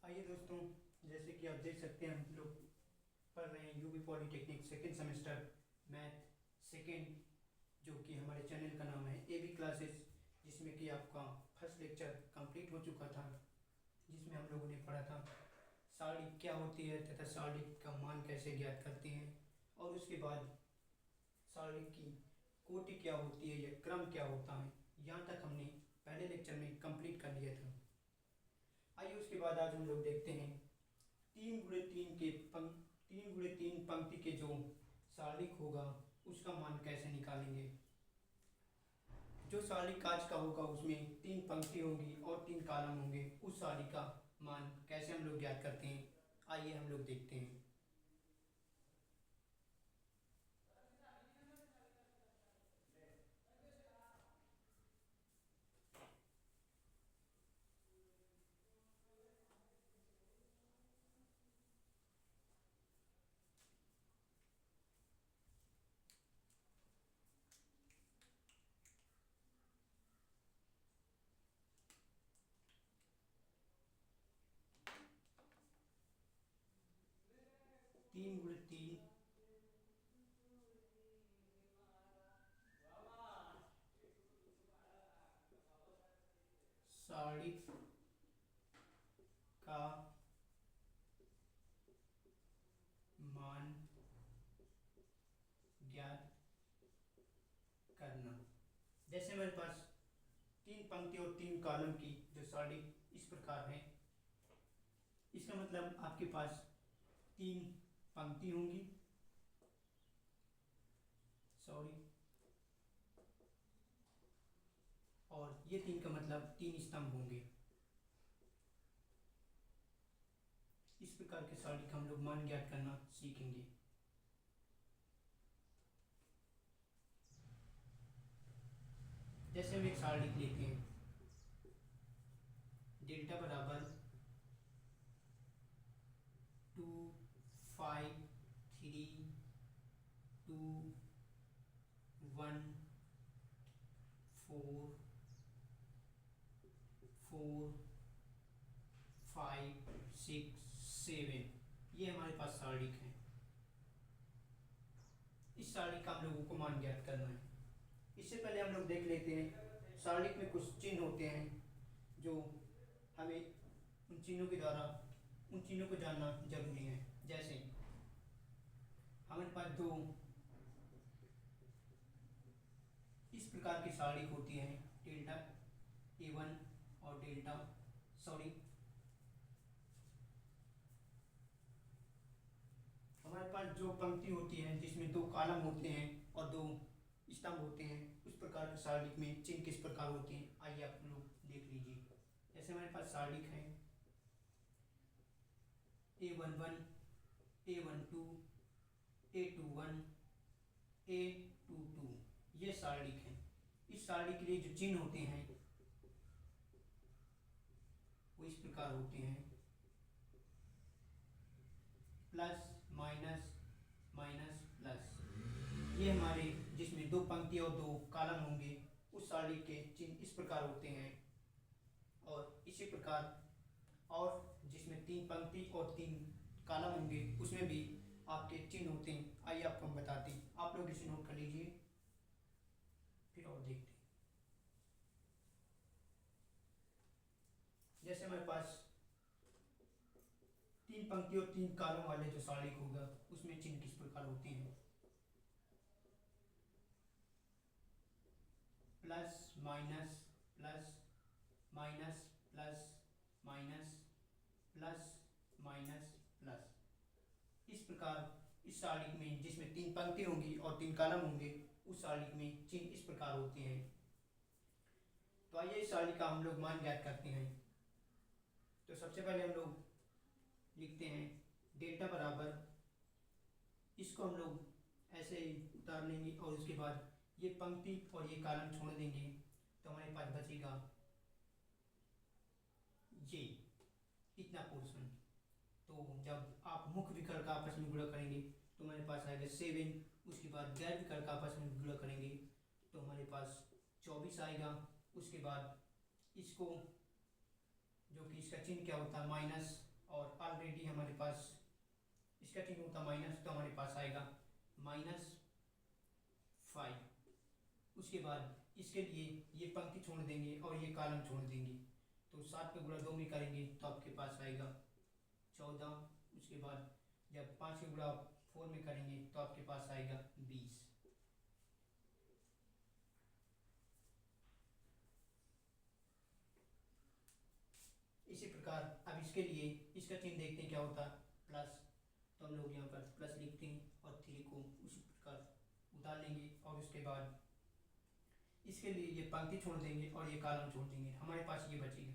आइए दोस्तों, जैसे कि आप देख सकते हैं हम लोग पढ़ रहे हैं UP polytechnic second semester math second, जो कि हमारे चैनल का नाम है ए बी क्लासेस, जिसमें कि आपका फर्स्ट लेक्चर कंप्लीट हो चुका था, जिसमें हम लोगों ने पढ़ा था सारणी क्या होती है तथा सारणी का मान कैसे ज्ञात करते हैं, और उसके बाद सारणी की कोटि क्या होती है या क्रम क्या होता है। यहाँ तक हमने पहले लेक्चर में कंप्लीट कर लिया था। आइए उसके बाद आज हम लोग देखते हैं 3 गुणे 3 पंक्ति के जो सारणिक होगा उसका मान कैसे निकालेंगे। जो सारणिक कांच का होगा उसमें 3 पंक्ति होंगी और 3 कॉलम होंगे। उस सारणी का मान कैसे हम लोग ज्ञात करते हैं, आइए हम लोग देखते हैं। 3 गुणे 3 सारणिक का मान ज्ञात करना। जैसे हमारे पास 3 पंक्ति और 3 कॉलम की जो सारणी इस प्रकार है, इसका मतलब आपके पास 3 पंक्ति होंगी, और ये 3 का मतलब 3 स्तंभ होंगे। इस प्रकार के सारणी का हम लोग मान ज्ञात करना सीखेंगे। जैसे हम एक सारणी लेते हैं, डेल्टा बराबर 2 5 3 2 1 4 4 5 6 7, ये हमारे पास सारणिक है। इस सारणी का हम लोगों को मान ज्ञात करना है। इससे पहले हम लोग देख लेते हैं सारणिक में कुछ चिन्ह होते हैं जो हमें उन चिन्हों के द्वारा उन चिन्हों को जानना जरूरी है। जैसे हमारे पास दो इस प्रकार की सारणिक होती है, डेल्टा A1 और हमारे पास जो पंक्ति होती है जिसमें 2 कॉलम होते हैं और 2 स्तंभ होते हैं, उस प्रकार के सारणिक में चिन्ह किस प्रकार होते हैं, आइए आप लोग देख लीजिए। जैसे हमारे पास सारणिक है A11 A12 A21 A22, ये सारणिक है। इस सारणी के लिए जो चिन्ह होते हैं वो इस प्रकार होते हैं, प्लस माइनस माइनस प्लस। ये हमारे जिसमें 2 पंक्ति और 2 कॉलम होंगे उस सारणी के चिन्ह इस प्रकार होते हैं। और इसी प्रकार और जिसमें 3 पंक्ति और 3 कॉलम होंगे उसमें भी आपके चिन्ह होते हैं। आइए आपको हम बताते हैं, आप लोग इसे नोट कर लीजिए, फिर और देखते हैं। जैसे हमारे पास 3 पंक्ति और 3 कॉलम वाले जो सारणिक होगा उसमें चिन्ह किस प्रकार होते हैं, plus minus plus minus plus minus plus minus plus. इस प्रकार इस सारणिक में जिसमें 3 पंक्ति होंगी और 3 कॉलम होंगे उस सारणिक में चिन्ह इस प्रकार होते हैं। तो आइए इस सारणी का हम लोग मान ज्ञात करते हैं। तो सबसे पहले हम लोग लिखते हैं डेल्टा बराबर, इसको हम लोग ऐसे ही उतार लेंगे और उसके बाद ये पंक्ति और ये कॉलम छोड़ देंगे, तो हमारे पास बचेगा ये इतना पोर्शन। तो जब आप मुख्य विकर्ण का आपस में गुणा करेंगे तो हमारे पास आएगा 7, उसके बाद गैर विकर्ण का आपस में गुणा करेंगे तो हमारे पास 24 आएगा। उसके बाद इसको जो कि इसका चिन्ह क्या होता है माइनस, और ऑलरेडी हमारे पास इसका चिन्ह होता माइनस, तो हमारे पास आएगा -5। उसके बाद इसके लिए ये पंक्ति छोड़ देंगे और ये कॉलम छोड़ देंगे, तो 7 पे गुणा 2 में करेंगे तो आपके पास आएगा 14। उसके बाद जब 5 के गुणा 4 में करेंगे तो आपके पास आएगा 20। इसी प्रकार अब इसके लिए इसका चिन्ह देखते हैं क्या होता है, प्लस, तो हम लोग यहाँ पर प्लस लिखते हैं और 3 को उसी प्रकार उतार लेंगे और उसके बाद इसके लिए ये पंक्ति छोड़ देंगे और ये कॉलम छोड़ देंगे, हमारे पास ये बचेगा।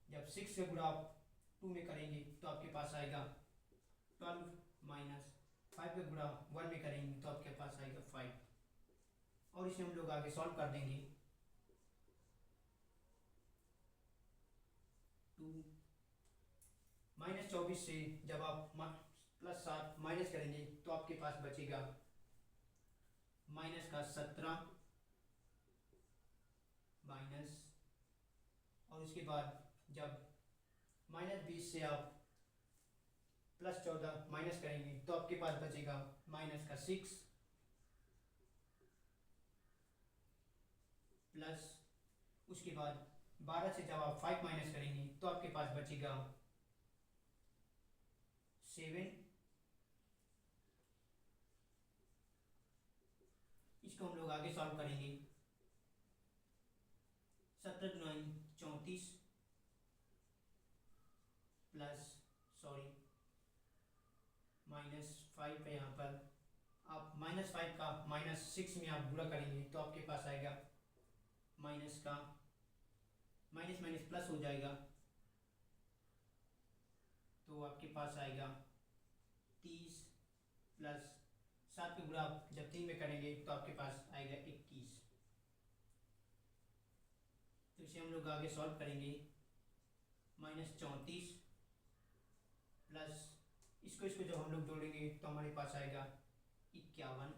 जब 6 से गुणा आप 2 में करेंगे तो आपके पास आएगा 12 माइनस 5 के गुणा 1 में करेंगे तो आपके पास आएगा 5 और इसे हम लोग आगे सॉल्व कर देंगे। 2 -24 से जब आप +7 माइनस करेंगे तो आपके पास बचेगा -17 माइनस, और उसके बाद जब -20 से आप +14 माइनस करेंगे तो आपके पास बचेगा -6 प्लस, उसके बाद 12 से जब आप 5 माइनस करेंगे तो आपके पास बचेगा 7। इसको हम लोग आगे सॉल्व करेंगे। 17 × 34 प्लस -5 है यहाँ पर, आप -5 का -6 में आप गुणा करेंगे तो आपके पास आएगा माइनस का माइनस माइनस प्लस हो जाएगा, तो आपके पास आएगा 30 प्लस 7 के गुणा जब 3 में करेंगे तो आपके पास आएगा 21। तो इसे हम लोग आगे सॉल्व करेंगे। -34 प्लस इसको जब हम लोग जोड़ेंगे तो हमारे पास आएगा 51।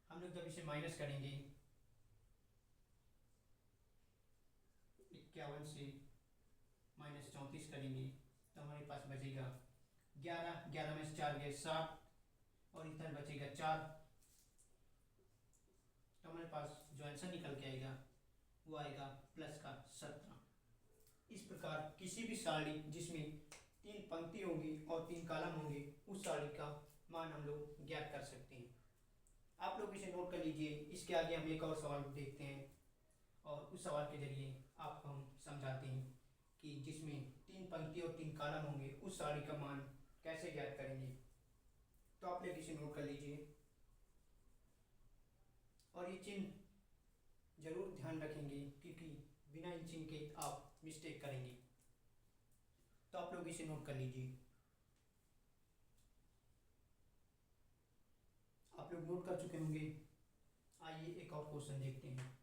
हम लोग जब इसे माइनस करेंगे 51 से -34 करेंगे तो हमारे पास बचेगा 11 में से 4 गए 7 और इधर बचेगा 4, तो हमारे पास जो आंसर निकल के आएगा वो आएगा +17। इस प्रकार किसी भी सारणी जिसमें 3 पंक्ति होंगी और 3 कॉलम होंगे उस सारणी का मान हम लोग ज्ञात कर सकते हैं। आप लोग इसे नोट कर लीजिए। इसके आगे हम एक और सवाल देखते हैं और उस सवाल के जरिए आपको हम समझाते हैं कि जिसमें 3 पंक्ति और 3 कॉलम होंगे उस सारणी का मान कैसे ज्ञात करेंगे। तो आप लोग इसे नोट कर लीजिए और ये चिन्ह जरूर ध्यान रखेंगे क्योंकि बिना इन चिन्ह के आप मिस्टेक करेंगे। तो आप लोग इसे नोट कर लीजिए। आप लोग नोट कर चुके होंगे। आइए एक और क्वेश्चन देखते हैं।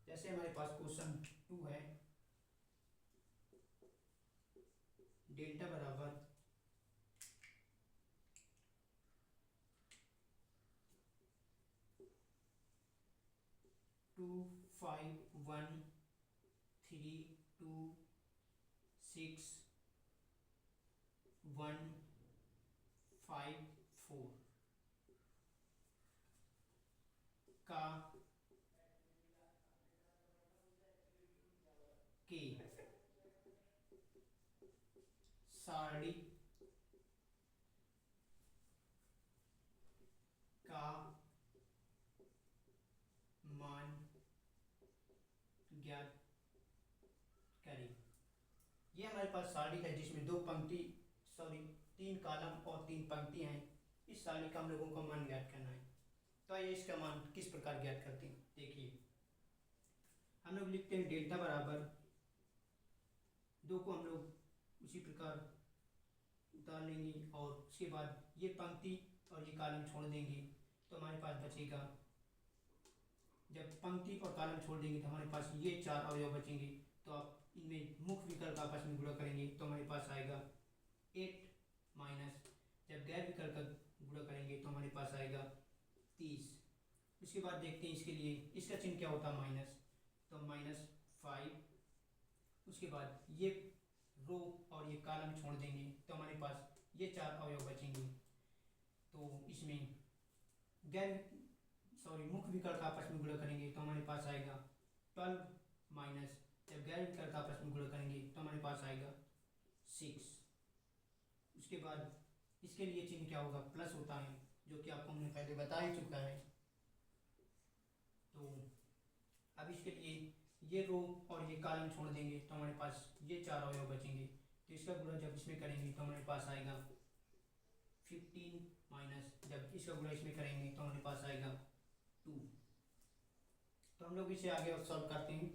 जैसे हमारे पास क्वेश्चन 2 है, डेल्टा बराबर 2 5 1 3 2 6 1 5 4 का के सारणी का मान ज्ञात करें। ये हमारे पास सारणी है जिसमें 3 कॉलम और 3 पंक्तियां हैं। इस सारणी का हम लोगों को मान ज्ञात करना है। तो आइए इसका मान किस प्रकार ज्ञात करते हैं। देखिए हम लोग लिखते हैं डेल्टा बराबर 2 को हम लोग उसी प्रकार उतार लेंगे और उसके बाद ये पंक्ति और ये कॉलम छोड़ देंगे तो हमारे पास बचेगा, जब पंक्ति और कॉलम छोड़ देंगे तो हमारे पास ये 4 अवयव बचेंगे। तो आप इनमें मुख्य विकल्प आपस में गुणा करेंगे तो हमारे पास आएगा 8 माइनस, जब गैर विकल्प का गुणा करेंगे तो हमारे पास आएगा 30। उसके बाद देखते हैं इसके लिए इसका चिन्ह क्या होता है माइनस, तो -5। उसके बाद ये रो और ये कॉलम छोड़ देंगे तो हमारे पास ये 4 अवयव बचेंगे। तो इसमें मुख्य विकर्ण का आपस में गुणा करेंगे तो हमारे पास आएगा 12 माइनस, जब गैर विकर्ण का आपस में गुणा करेंगे तो हमारे पास आएगा 6। उसके बाद इसके लिए चिन्ह क्या होगा, प्लस होता है, जो कि आपको हमने पहले बता ही चुका है। तो अब इसके लिए ये रो और ये कॉलम छोड़ देंगे तो हमारे पास ये 4 अवयव बचेंगे। तो इसका गुणा जब इसमें करेंगे तो हमारे पास आएगा 15 माइनस, जब इसका गुणा इसमें करेंगे तो हमारे पास आएगा 2। तो हम लोग इसे आगे और सॉल्व करते हैं।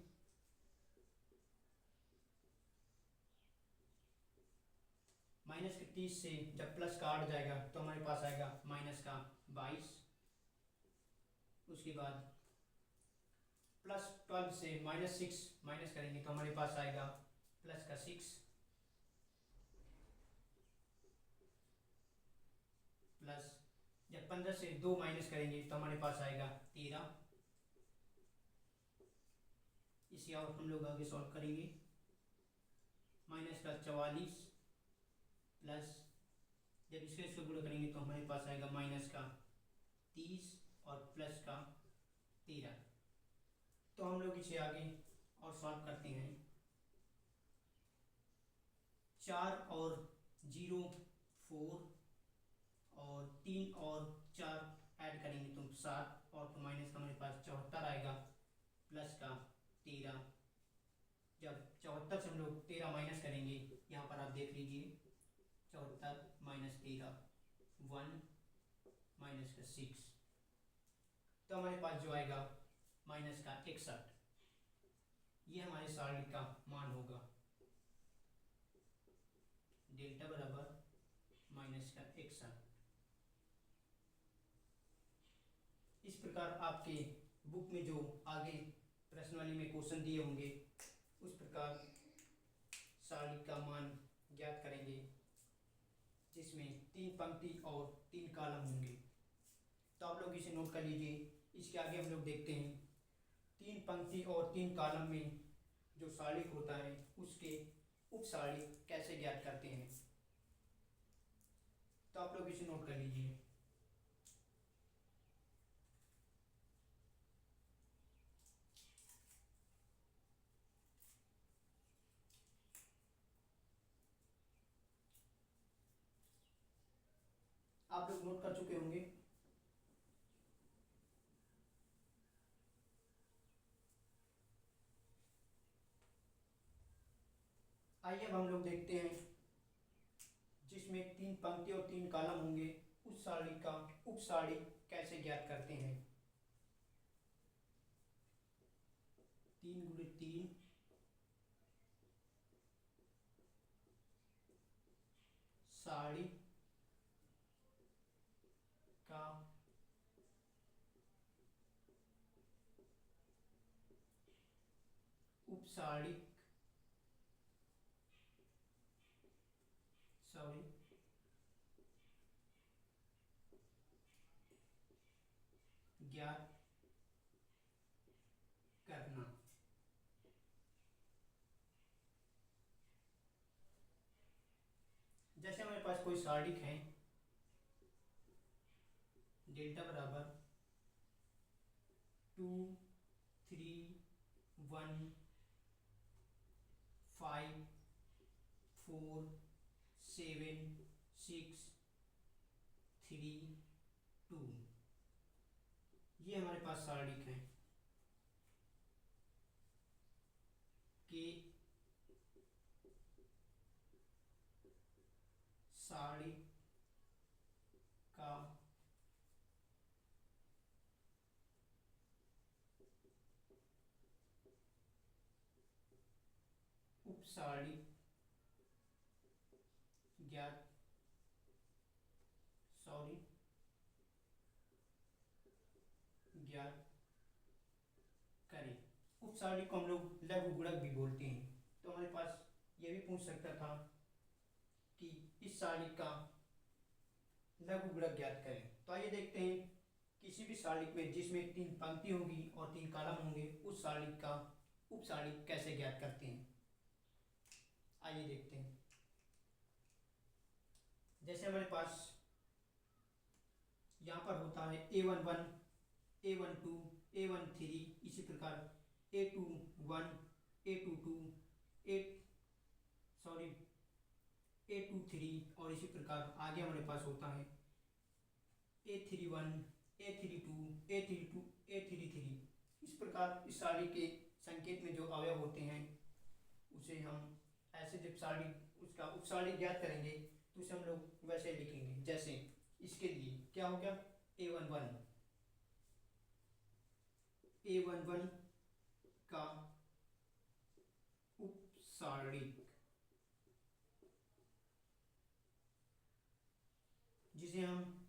माइनस के 30 से जब प्लस का 8 जाएगा तो हमारे पास आएगा माइनस का 22। उसके बाद +12 से -6 माइनस करेंगे तो हमारे पास आएगा प्लस का 6, प्लस जब 15 से 2 माइनस करेंगे तो हमारे पास आएगा 13। इसे और हम लोग आगे सॉल्व करेंगे। माइनस का 44 प्लस जब इसके गुणा करेंगे तो हमारे पास आएगा माइनस का 30 और प्लस का 13। तो हम लोग इसे आगे और सॉल्व करते हैं। 4 और 0 4 और 3 और 4 ऐड करेंगे तो 7 और तो माइनस का हमारे पास 74 आएगा, प्लस का 13। जब 74 से हम लोग 13 माइनस करेंगे, यहाँ पर आप देख लीजिए 74 माइनस 13 1 माइनस का 6, तो हमारे पास जो आएगा माइनस का 61। ये हमारे सारणी का मान होगा, डेल्टा बराबर माइनस का 61। इस प्रकार आपके बुक में जो आगे प्रश्नावली में क्वेश्चन दिए होंगे उस प्रकार सारणी का मान ज्ञात करेंगे, जिसमें 3 पंक्ति और 3 कॉलम होंगे। तो आप लोग इसे नोट कर लीजिए। इसके आगे हम लोग देखते हैं 3 पंक्ति और 3 कॉलम में जो सारणी होता है उसके उप सारणी कैसे ज्ञात करते हैं। तो आप लोग इसे नोट कर लीजिए। आप लोग नोट कर चुके होंगे। आइए अब हम लोग देखते हैं जिसमें 3 पंक्ति और 3 कॉलम होंगे उस सारणी का उप सारणी कैसे ज्ञात करते हैं। 3 गुणे 3 सारणी का उप सारणी ज्ञात करना। जैसे हमारे पास कोई सारणी है, डेल्टा बराबर 2 3 1 5 4 7 6 3 2, ये हमारे पास सारणी है कि सारणी का उप सारणी ज्ञात ज्ञात करें। उप सारणी को हम लोग लघु गुणक भी बोलते हैं। तो हमारे पास ये भी पूछ सकता था कि इस सारणी का लघु गुणक ज्ञात करें। तो आइए देखते हैं किसी भी सारणिक में जिसमें 3 पंक्ति होंगी और 3 कॉलम होंगे उस सारणिक का उपसारणिक कैसे ज्ञात करते हैं, आइए देखते हैं। जैसे हमारे पास यहाँ पर होता है A11, A12, A13, इसी प्रकार A21, A22, A23 और इसी प्रकार आगे हमारे पास होता है A31, A32, A32, A33। इस प्रकार इस सारणी के संकेत में जो अवयव होते हैं उसे हम ऐसे जब सारणी उसका उपसारणी ज्ञात करेंगे तो उसे हम लोग वैसे लिखेंगे। जैसे इसके लिए क्या हो गया A11, A11 का उपसारणिक जिसे हम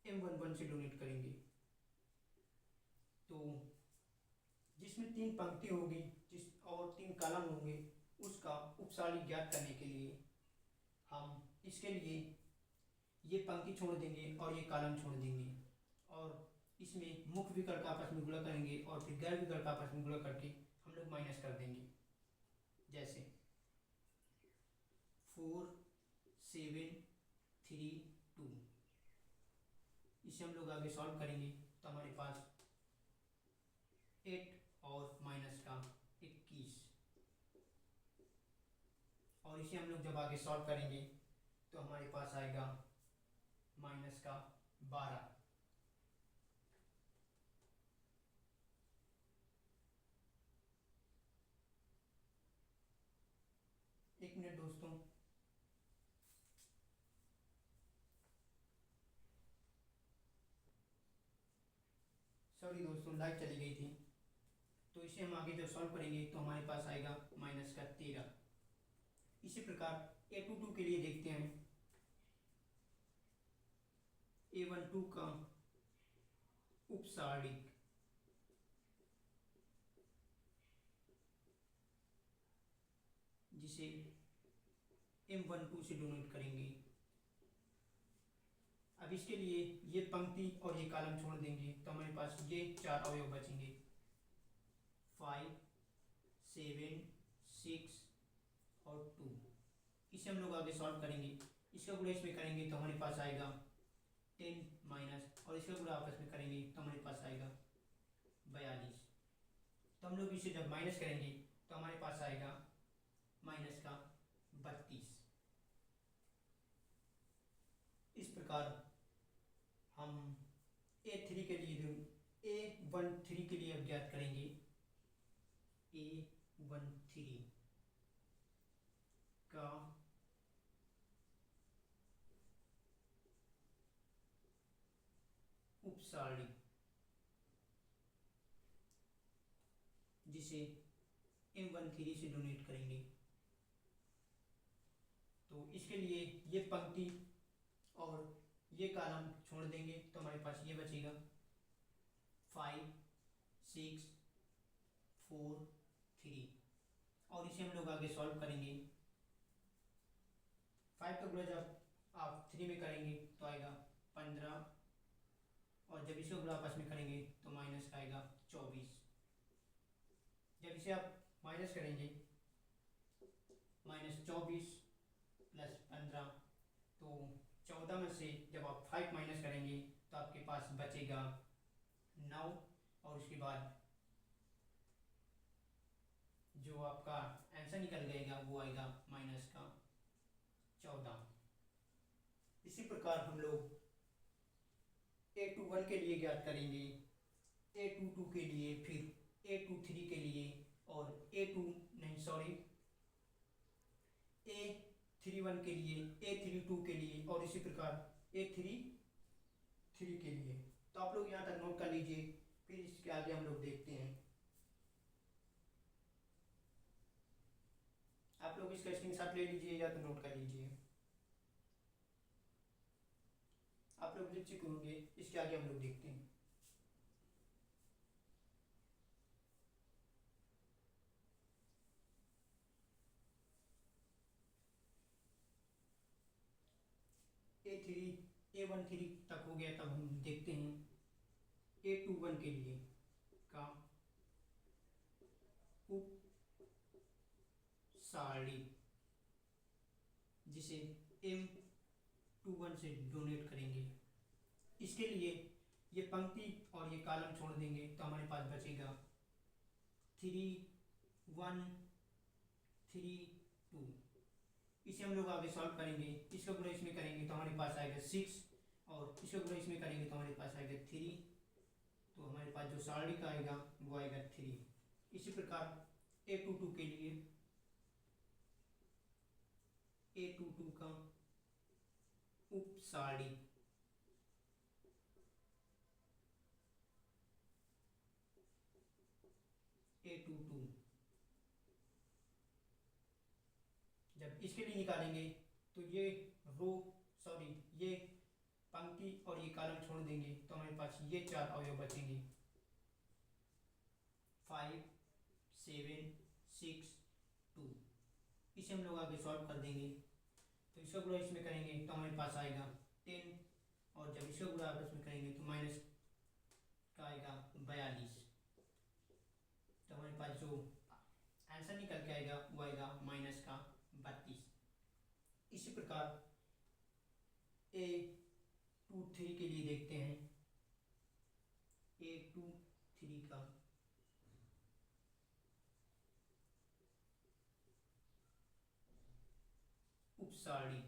M11 से डोनेट करेंगे। तो जिसमें 3 पंक्ति होगी जिस और 3 कॉलम होंगे उसका उपसारणिक ज्ञात करने के लिए हम इसके लिए ये पंक्ति छोड़ देंगे और ये कॉलम छोड़ देंगे और इसमें मुख्य विकल्प आपस में गुणा करेंगे और फिर गैर विकल्प आपस में गुणा करके हम लोग माइनस कर देंगे। जैसे 4 7 3 2, इसे हम लोग आगे सॉल्व करेंगे तो हमारे पास 8 और माइनस का 21 और इसे हम लोग जब आगे सॉल्व करेंगे तो हमारे पास आएगा माइनस का 12। एक मिनट दोस्तों, सॉरी दोस्तों, लाइट चली गई थी। तो इसे हम आगे जब सॉल्व करेंगे तो हमारे पास आएगा माइनस का 13। इसी प्रकार A22 के लिए देखते हैं। A12 का उपसारणिक जिसे M12 से डोनेट करेंगे। अब इसके लिए ये पंक्ति और ये कॉलम छोड़ देंगे तो हमारे पास ये 4 अवयव बचेंगे 5 7 6 और 2। इसे हम लोग आगे सॉल्व करेंगे। इसका गुणा इसमें करेंगे तो हमारे पास आएगा 10 माइनस और इसका गुणा आपस में करेंगे तो हमारे पास आएगा 42। तो हम लोग इसे जब माइनस करेंगे तो हमारे पास आएगा माइनस का 32। इस प्रकार हम A3 के लिए A13 के लिए अब ज्ञात करेंगे। A13 का उपसारणिक जिसे M13 से डोनेट करेंगे। तो इसके लिए ये पंक्ति और ये कॉलम छोड़ देंगे तो हमारे पास ये बचेगा 5 6 4 3 और इसे हम लोग आगे सॉल्व करेंगे। 5 का गुणा जब आप 3 में करेंगे तो आएगा 15 और जब इसको गुणा आपस में करेंगे तो माइनस का आएगा 24। जब इसे आप माइनस करेंगे -24 + 15 तो 14 में से जब आप 5 माइनस करेंगे तो आपके पास बचेगा 9 और उसके बाद जो आपका आंसर निकल जाएगा वो आएगा माइनस का 14। इसी प्रकार हम लोग A21 के लिए ज्ञात करेंगे, A22 के लिए, फिर A23 के लिए और A31 के लिए, A32 के लिए और इसी प्रकार A33 के लिए। तो आप लोग यहाँ तक नोट कर लीजिए, फिर इसके आगे हम लोग देखते हैं। आप लोग इसका स्क्रीनशॉट ले लीजिए या तो नोट कर लीजिए। आप लोग लिख चुके होंगे, इसके आगे हम लोग देखते हैं। A13 तक हो गया, तब हम देखते हैं A21 के लिए का उपसारी जिसे M21 से डोनेट करेंगे। इसके लिए ये पंक्ति और ये कॉलम छोड़ देंगे तो हमारे पास बचेगा 3 1 3 2। इसे हम लोग आगे सॉल्व करेंगे। इसका गुणा इसमें करेंगे तो हमारे पास आएगा 6 और इसका गुणा इसमें करेंगे तो हमारे पास आएगा 3। तो हमारे पास जो सारणी का आएगा वो आएगा 3। इसी प्रकार A22 के लिए A22 का उपसारी A22 जब इसके लिए निकालेंगे तो ये ये पंक्ति और ये कॉलम छोड़ देंगे तो हमारे पास ये 4 अवयव बचेंगे 5 7 6 2। इसे हम लोग आगे सॉल्व कर देंगे तो इसका गुणा इसमें करेंगे तो हमारे पास आएगा 10 और जब इसका गुणा आपस में करेंगे तो माइनस का आएगा 42। तो हमारे पास जो आंसर निकल के आएगा वो आएगा माइनस का 32। इसी प्रकार A23 के लिए देखते हैं। A23 का उपसारी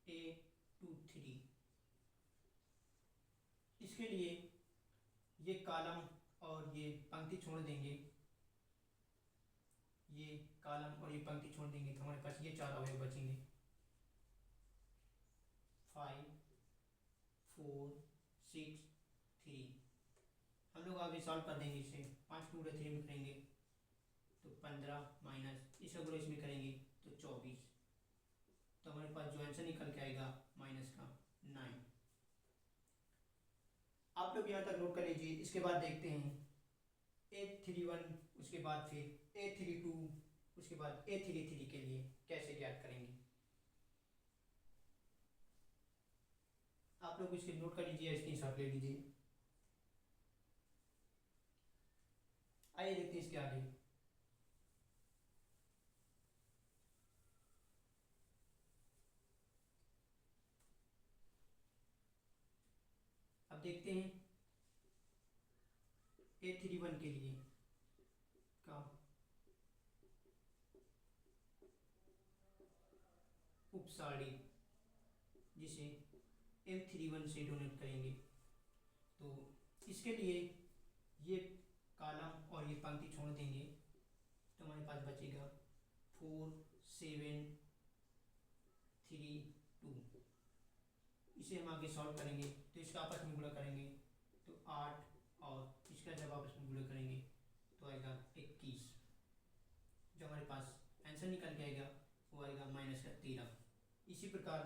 A23 इसके लिए ये कॉलम और ये पंक्ति छोड़ देंगे। ये कॉलम और ये पंक्ति छोड़ देंगे तो हमारे पास ये 4 अवयव बचेंगे 5 4 6 3। हम लोग आगे सॉल्व कर देंगे इसे 5 2 3 में करेंगे तो 15 माइनस इसका गुणा इसमें करेंगे तो 24। तो हमारे पास जो आंसर निकल के आएगा माइनस का 9। आप लोग यहाँ तक नोट कर लीजिए। इसके बाद देखते हैं A31 उसके बाद फिर A32 उसके बाद A33 के लिए कैसे ज्ञात करेंगे। आप लोग इसके नोट कर लीजिए, स्क्रीनशॉट ले लीजिए। आइए देखते हैं इसके आगे। अब देखते हैं A31 के लिए का उपसारी जिसे M31 से डोनेट करेंगे। तो इसके लिए ये कॉलम और ये पंक्ति छोड़ देंगे तो हमारे पास बचेगा 4 7 3 2। इसे हम आगे सॉल्व करेंगे तो इसका आपस में गुणा करेंगे तो 8 और इसका जब आपस में गुणा करेंगे तो आएगा 21। जो हमारे पास आंसर निकल के आएगा वो आएगा माइनस का 13। इसी प्रकार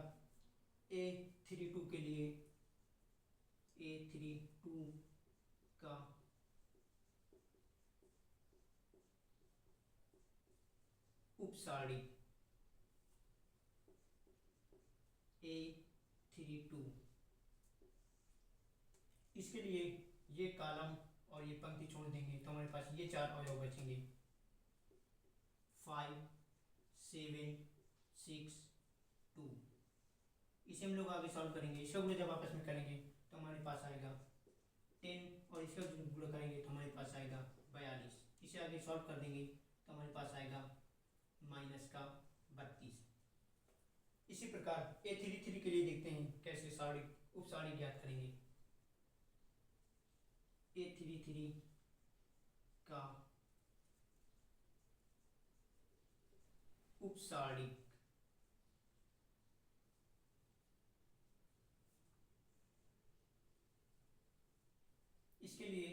A32 के लिए A32 का उपसारी A32 इसके लिए ये कॉलम और ये पंक्ति छोड़ देंगे तो हमारे पास ये 4 अवयव बचेंगे 5 7 6 2। इसे हम लोग आगे सॉल्व करेंगे। इसका गुणा जब आपस में करेंगे तो हमारे पास आएगा 10 और इसका गुणा करेंगे तो हमारे पास आएगा 42। इसे आगे सॉल्व कर देंगे तो हमारे पास आएगा माइनस का 32। इसी प्रकार A33 के लिए देखते हैं कैसे उपसारी ज्ञात करेंगे। A33 का उपसारी इसके लिए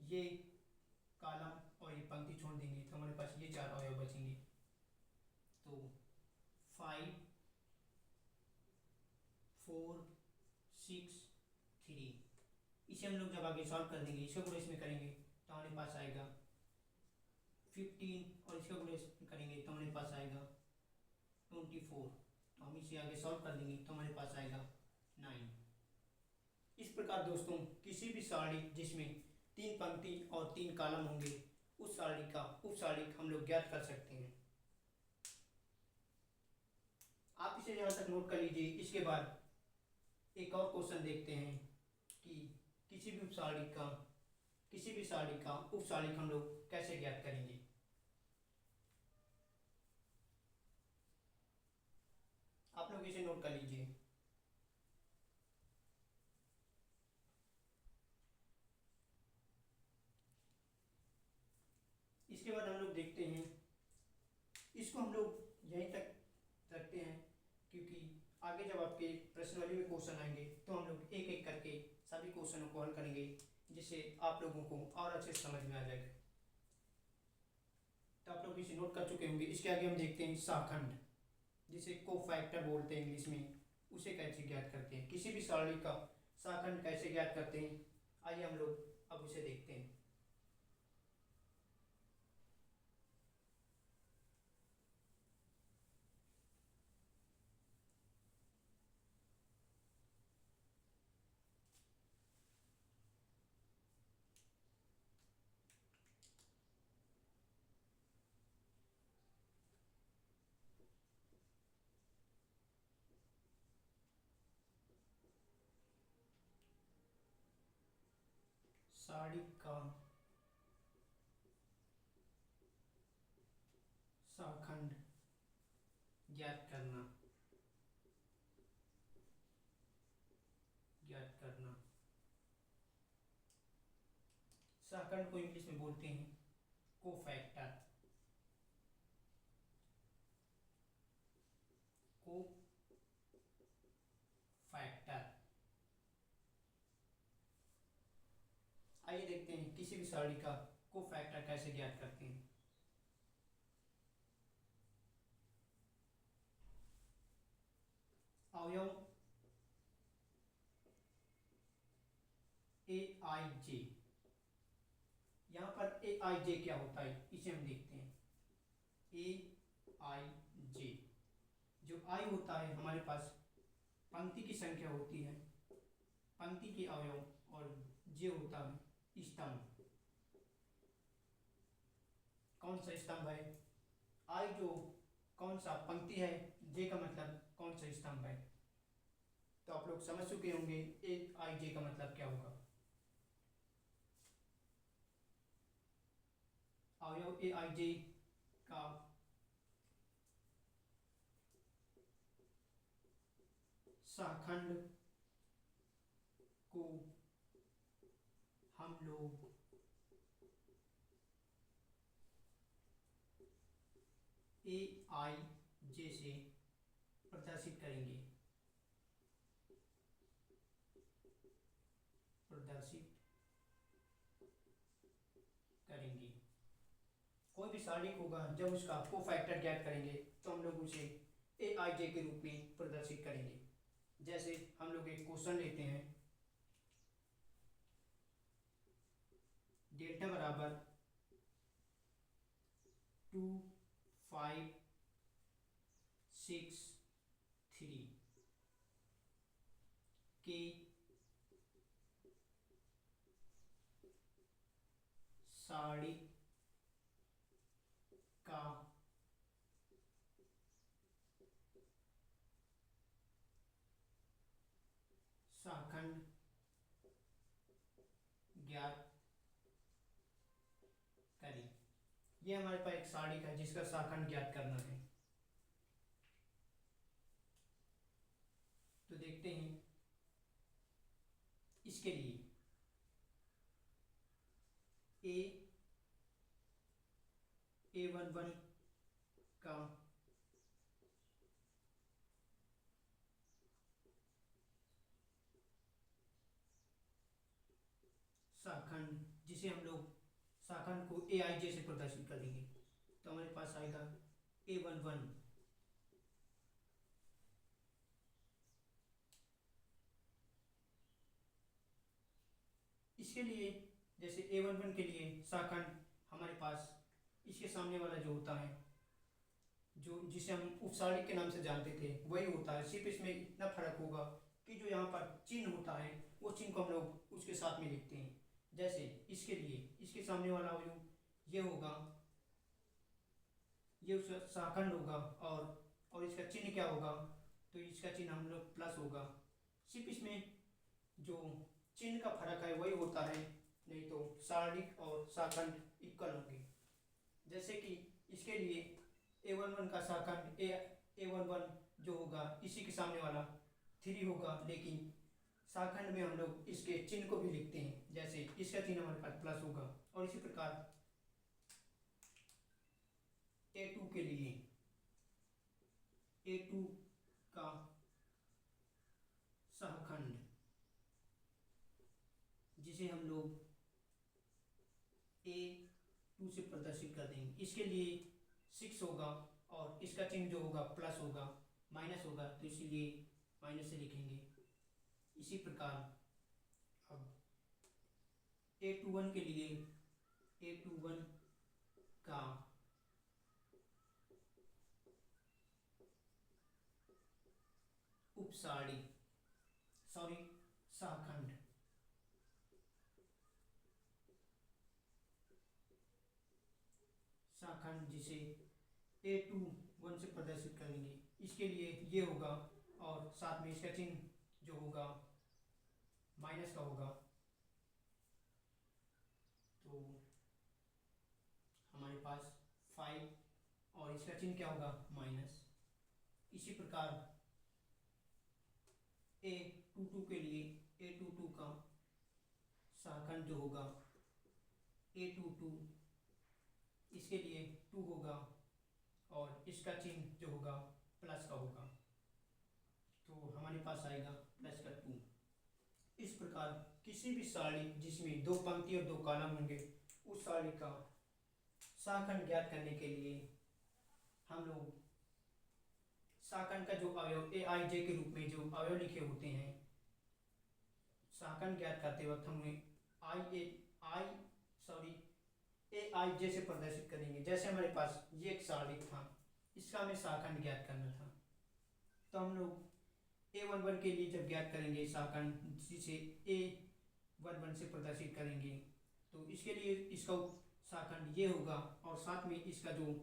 ये कॉलम और ये पंक्ति छोड़ देंगे तो हमारे पास ये 4 अवयव बचेंगे तो 5 4 6 3। इसे हम लोग जब आगे सॉल्व कर देंगे इसका गुणा इसमें करेंगे तो हमारे पास आएगा 15 और इसका गुणा करेंगे तो हमारे पास आएगा 24। तो हम इसे आगे सॉल्व कर देंगे तो हमारे पास आएगा 9। प्रकार दोस्तों किसी भी सारणी जिसमें 3 पंक्ति और 3 कॉलम होंगे उस सारणी का उपसारणी हम लोग ज्ञात कर सकते हैं। आप इसे यहाँ तक नोट कर लीजिए। इसके बाद एक और क्वेश्चन देखते हैं कि किसी भी सारणी का उपसारणी हम लोग कैसे ज्ञात करेंगे। आप लोग इसे नोट कर लीजिए। इसके बाद हम लोग देखते हैं, इसको हम लोग यहीं तक रखते हैं क्योंकि आगे जब आपके प्रश्नावली में क्वेश्चन आएंगे तो हम लोग एक एक करके सभी क्वेश्चनों को हल करेंगे जिससे आप लोगों को और अच्छे समझ में आ जाएगा। तो आप लोग इसे नोट कर चुके होंगे। इसके आगे हम देखते हैं शाखंड, जिसे कोफैक्टर बोलते हैं इंग्लिश में, उसे कैसे ज्ञात करते हैं। किसी भी सारणी का शाखंड कैसे ज्ञात करते हैं, आइए हम लोग अब उसे देखते हैं। सारणी का शाखंड ज्ञात करना शाखंड को इंग्लिश में बोलते हैं कोफैक्टर। आइए देखते हैं किसी भी सारणी का कोफैक्टर कैसे ज्ञात करते हैं। अवयव ए आई जे, यहाँ पर ए आई जे क्या होता है इसे हम देखते हैं। ए आई जे, जो आई होता है हमारे पास पंक्ति की संख्या होती है, पंक्ति के अवयव, और जे होता है स्तंभ। कौन सा स्तंभ है? आई जो कौन सा पंक्ति है, जे का मतलब कौन सा स्तंभ है। तो आप लोग समझ चुके होंगे ए आई जे का मतलब क्या होगा। अवयव ए आई जे का शाखंड को हम लोग ए आई जे से प्रदर्शित करेंगे। कोई भी सारणी होगा जब उसका कोफैक्टर ज्ञात करेंगे तो हम लोग उसे ए आई जे के रूप में प्रदर्शित करेंगे। जैसे हम लोग एक क्वेश्चन लेते हैं, डेल्टा बराबर 2 5 6 3 के सारणी का शाखंड ज्ञात करें। ये हमारे पास एक सारणी का जिसका शाखंड ज्ञात करना है। तो देखते हैं इसके लिए A11 का शाखंड, जिसे हम लोग शाखंड को ए आई जे से प्रदर्शित करेंगे, तो हमारे पास आएगा A11। इसके लिए जैसे A11 के लिए शाखंड हमारे पास इसके सामने वाला जो होता है, जो जिसे हम उपसारणी के नाम से जानते थे, वही होता है। सिर्फ इसमें इतना फर्क होगा कि जो यहाँ पर चिन्ह होता है वो चिन्ह को हम लोग उसके साथ में लिखते हैं। जैसे इसके लिए इसके सामने वाला अवयव ये होगा, ये उसका शाखंड होगा, और इसका चिन्ह क्या होगा, तो इसका चिन्ह हम लोग प्लस होगा। सिर्फ इसमें जो चिन्ह का फर्क है वही होता है, नहीं तो सारणिक और शाखंड इक्वल होंगे। जैसे कि इसके लिए a11 का शाखंड a11 जो होगा इसी के सामने वाला 3 होगा, लेकिन शाखंड में हम लोग इसके चिन्ह को भी लिखते हैं। जैसे इसका चिन्ह हमारे पास प्लस होगा, और इसी प्रकार a2 के लिए a2 का शाखंड जिसे हम लोग a2 से प्रदर्शित कर देंगे, इसके लिए 6 होगा, और इसका चिन्ह जो होगा प्लस होगा, माइनस होगा, तो इसीलिए माइनस से लिखेंगे। इसी प्रकार अब a21 के लिए a21 का उपसारी शाखंड जिसे a21 से प्रदर्शित करेंगे, इसके लिए ये होगा, और साथ में इसका चिन्ह जो होगा माइनस का होगा। तो हमारे पास 5, और इसका चिन्ह क्या होगा, माइनस। इसी प्रकार a22 के लिए a22 का शाखंड जो होगा a22, इसके लिए 2 होगा, और इसका चिन्ह जो होगा प्लस का होगा, तो हमारे पास आएगा प्लस का 2। इस प्रकार किसी भी सारणी जिसमें 2 पंक्ति और 2 कॉलम होंगे, उस सारणी का शाखंड ज्ञात करने के लिए हम लोग शाखंड का जो अवयव aij के रूप में जो अवयव लिखे होते हैं, शाखंड ज्ञात करते वक्त हमें aij से प्रदर्शित करेंगे। जैसे हमारे पास ये एक सारणी था, इसका हमें शाखंड ज्ञात करना था, तो हम लोग a11 के लिए जब ज्ञात करेंगे शाखंड जिसे a11 से प्रदर्शित करेंगे, तो इसके लिए इसका शाखंड ये होगा, और साथ में इसका जो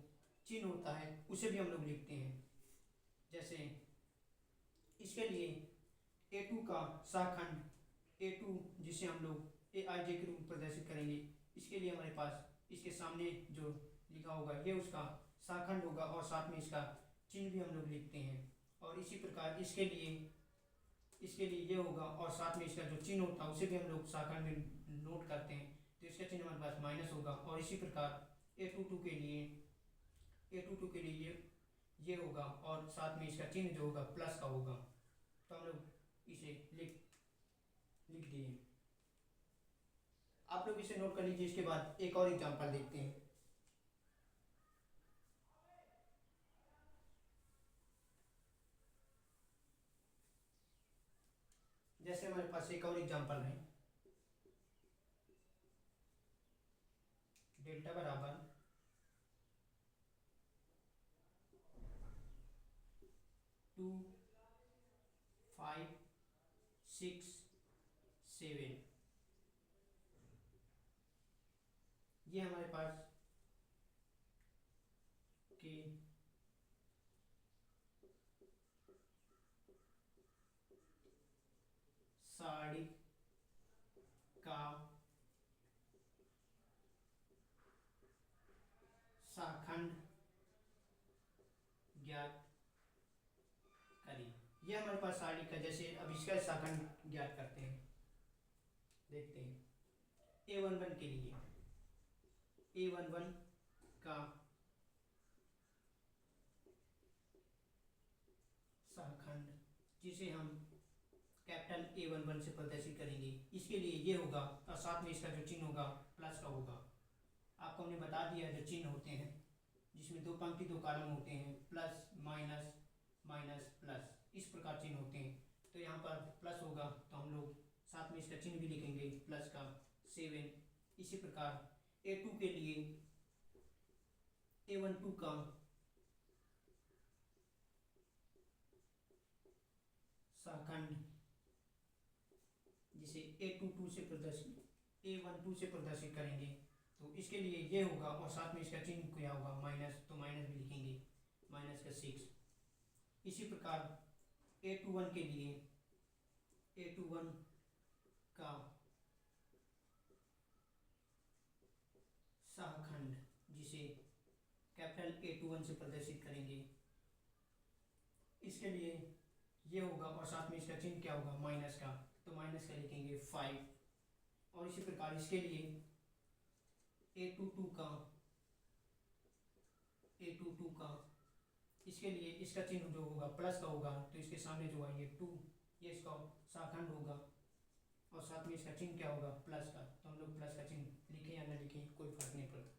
चिन्ह होता है उसे भी हम लोग लिखते हैं। जैसे इसके लिए a2 का शाखंड a2 जिसे हम लोग aij के रूप में प्रदर्शित करेंगे, इसके लिए हमारे पास इसके सामने जो लिखा होगा ये उसका शाखंड होगा, और साथ में इसका चिन्ह भी हम लोग लिखते हैं। और इसी प्रकार इसके लिए ये होगा, और साथ में इसका जो चिन्ह होता है उसे भी हम लोग शाखंड में नोट करते हैं, तो इसका चिन्ह हमारे पास माइनस होगा। और इसी प्रकार a22 के लिए ये होगा, और साथ में इसका चिन्ह जो होगा प्लस का होगा, तो हम लोग इसे लिख दिए। आप लोग इसे नोट कर लीजिए। इसके बाद एक और एग्जांपल देखते हैं। जैसे हमारे पास एक और एग्जांपल है, डेल्टा बराबर 2 5 6 7, ये हमारे पास के सारणी का शाखंड ज्ञात करें। यह हमारे पास सारणी का, जैसे अब इसका शाखंड ज्ञात करते हैं, देखते हैं। a11 के लिए a11 का शाखंड जिसे हम कैपिटल A11 से प्रदर्शित करेंगे, इसके लिए ये होगा, और साथ में इसका जो चिन्ह होगा प्लस का होगा। आपको हमने बता दिया जो चिन्ह होते हैं जिसमें 2 पंक्ति 2 कॉलम होते हैं, प्लस माइनस माइनस प्लस, इस प्रकार चिन्ह होते हैं। तो यहाँ पर प्लस होगा, तो हम लोग साथ में इसका चिन्ह भी लिखेंगे प्लस का 7। इसी प्रकार a2 के लिए a12 का शाखंड जिसे A22 से प्रदर्शित A12 से प्रदर्शित करेंगे। तो इसके लिए ये होगा और साथ में इसका चिन्ह क्या होगा माइनस, तो माइनस भी लिखेंगे, माइनस का 6। इसी प्रकार A21 के लिए A21 का सहखंड जिसे कैपिटल A21 से प्रदर्शित करेंगे, इसके लिए ये होगा और साथ में इसका चिन्ह क्या होगा माइनस का, तो माइनस का लिखेंगे 5। और इसी प्रकार इसके लिए A22 का इसके लिए इसका चिन्ह जो होगा प्लस का होगा, तो इसके सामने जो है ये 2, ये इसका सहखंड होगा और साथ में इसका चिन्ह क्या होगा प्लस का, तो हम लोग प्लस का चिन्ह लिखें या ना लिखें कोई फर्क नहीं पड़ता।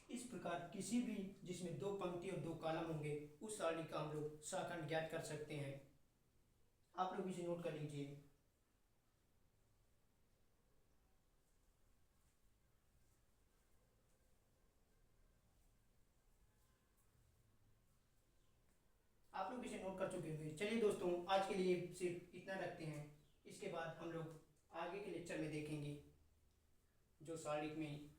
इस प्रकार किसी भी जिसमें 2 पंक्ति और 2 कॉलम होंगे उस सारणी का हम लोग सहखंड ज्ञात कर सकते हैं। आप लोग इसे नोट कर लीजिए। आप लोग इसे नोट कर चुके होंगे। चलिए दोस्तों, आज के लिए सिर्फ इतना रखते हैं। इसके बाद हम लोग आगे के लेक्चर में देखेंगे जो सारणी में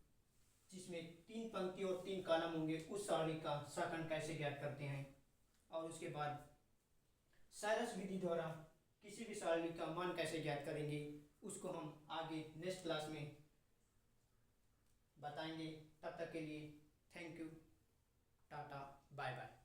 जिसमें 3 पंक्ति और 3 कॉलम होंगे उस सारणी का सहखंड कैसे ज्ञात करते हैं, और उसके बाद साइरस विधि द्वारा किसी भी सारणी का मान कैसे ज्ञात करेंगे उसको हम आगे नेक्स्ट क्लास में बताएंगे। तब तक के लिए thank you, tata, bye bye.